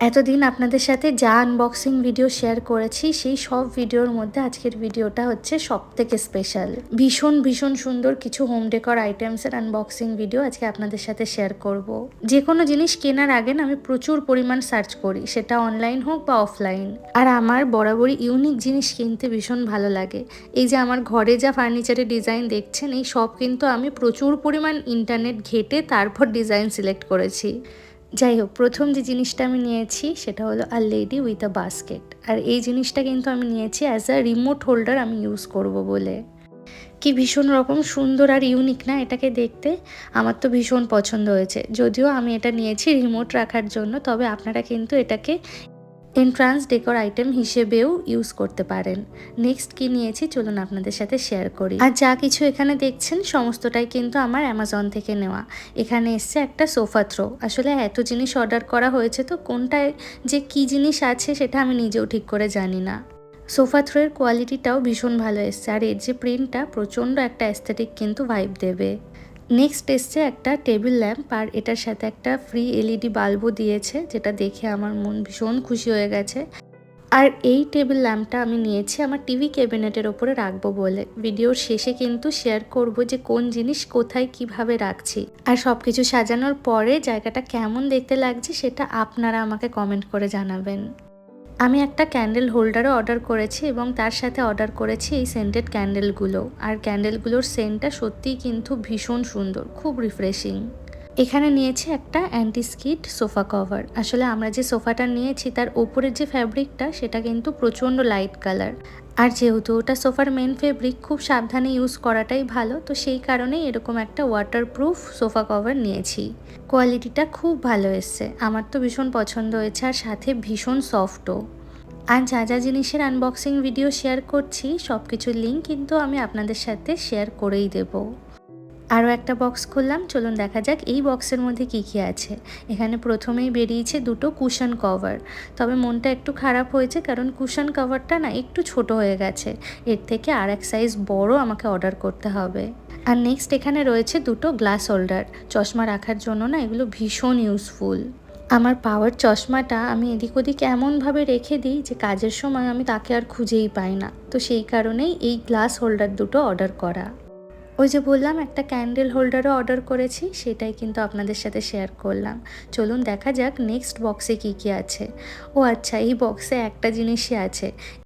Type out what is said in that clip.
এতদিন আপনাদের সাথে যা আনবক্সিং ভিডিও শেয়ার করেছি সেই সব ভিডিওর মধ্যে আজকের ভিডিওটা হচ্ছে সবথেকে স্পেশাল। ভীষণ ভীষণ সুন্দর কিছু হোম ডেকর আইটেমসের আনবক্সিং ভিডিও আজকে আপনাদের সাথে শেয়ার করব। যে কোনো জিনিস কেনার আগে না আমি প্রচুর পরিমাণ সার্চ করি, সেটা অনলাইন হোক বা অফলাইন। আর আমার বরাবরই ইউনিক জিনিস কিনতে ভীষণ ভালো লাগে। এই যে আমার ঘরে যা ফার্নিচারের ডিজাইন দেখছেন, এই সব কিন্তু আমি প্রচুর পরিমাণ ইন্টারনেট ঘেটে তারপর ডিজাইন সিলেক্ট করেছি। যাই হোক, প্রথম যে জিনিসটা আমি নিয়েছি সেটা হলো a lady with a basket. আর এই জিনিসটা কিন্তু আমি নিয়েছি অ্যাজ আ রিমোট হোল্ডার আমি ইউজ করব বলে। কি ভীষণ রকম সুন্দর আর ইউনিক না এটাকে দেখতে। আমার তো ভীষণ পছন্দ হয়েছে। যদিও আমি এটা নিয়েছি রিমোট রাখার জন্য, তবে আপনারা কিন্তু এটাকে এন্ট্রান্স ডেকোর আইটেম হিসেবেও ইউজ করতে পারেন। নেক্সট কি নিয়েছি চলুন আপনাদের সাথে শেয়ার করি। আর যা কিছু এখানে দেখছেন সমস্তটাই কিন্তু আমার অ্যামাজন থেকে নেওয়া। এখানে এসছে একটা সোফা থ্রো। আসলে এত জিনিস অর্ডার করা হয়েছে তো কোনটায় যে কি জিনিস আছে সেটা আমি নিজেও ঠিক করে জানি না। সোফা থ্রোয়ের কোয়ালিটিটাও ভীষণ ভালো এসছে, আর এর যে প্রিন্টটা প্রচণ্ড একটা অ্যাস্থেটিক কিন্তু ভাইব দেবে। নেক্সট এসছে একটা টেবিল ল্যাম্প, আর এটার সাথে একটা ফ্রি এলইডি বাল্বও দিয়েছে, যেটা দেখে আমার মন ভীষণ খুশি হয়ে গেছে। আর এই টেবিল ল্যাম্পটা আমি নিয়েছি আমার টিভি ক্যাবিনেটের ওপরে রাখবো বলে। ভিডিওর শেষে কিন্তু শেয়ার করব যে কোন জিনিস কোথায় কিভাবে রাখছি, আর সব কিছু সাজানোর পরে জায়গাটা কেমন দেখতে লাগছে সেটা আপনারা আমাকে কমেন্ট করে জানাবেন। আমি একটা ক্যান্ডেল হোল্ডারও অর্ডার করেছি এবং তার সাথে অর্ডার করেছি এই সেন্টেড ক্যান্ডেলগুলো। আর ক্যান্ডেলগুলোর সেন্টটা সত্যিই কিন্তু ভীষণ সুন্দর, খুব রিফ্রেশিং। এখানে নিয়েছি একটা অ্যান্টি স্কিড সোফা কভার। আসলে আমরা যে সোফাটা নিয়েছি তার ওপরের যে ফ্যাব্রিকটা সেটা কিন্তু প্রচণ্ড লাইট কালার, আর যেহেতু ওটা সোফার মেন ফেব্রিক, খুব সাবধানে ইউজ করাটাই ভালো, তো সেই কারণেই এরকম একটা ওয়াটারপ্রুফ সোফা কভার নিয়েছি। কোয়ালিটিটা খুব ভালো এসছে, আমার তো ভীষণ পছন্দ হয়েছে, আর সাথে ভীষণ সফটও। আর যা যা জিনিসের আনবক্সিং ভিডিও শেয়ার করছি সব কিছুর লিঙ্ক কিন্তু আমি আপনাদের সাথে শেয়ার করেই দেব। আরও একটা বক্স খুললাম, চলুন দেখা যাক এই বক্সের মধ্যে কী কী আছে। এখানে প্রথমেই বেরিয়েছে দুটো কুশন কভার। তবে মনটা একটু খারাপ হয়েছে, কারণ কুশন কভারটা না একটু ছোট হয়ে গেছে। এর থেকে আর এক সাইজ বড় আমাকে অর্ডার করতে হবে। আর নেক্সট এখানে রয়েছে দুটো গ্লাস হোল্ডার। চশমা রাখার জন্য না এগুলো ভীষণ ইউজফুল। আমার পাওয়ার চশমাটা আমি এদিক ওদিক এমনভাবে রেখে দিই যে কাজের সময় আমি তাকে আর খুঁজেই পাই না, তো সেই কারণেই এই গ্লাস হোল্ডার দুটো অর্ডার করা। ওই যে বললাম একটা ক্যান্ডেল হোল্ডারও অর্ডার করেছি, সেটাই কিন্তু আপনাদের সাথে শেয়ার করলাম। চলুন দেখা যাক নেক্সট বক্সে কী কী আছে। ও আচ্ছা, এই বক্সে একটা জিনিসই আছে।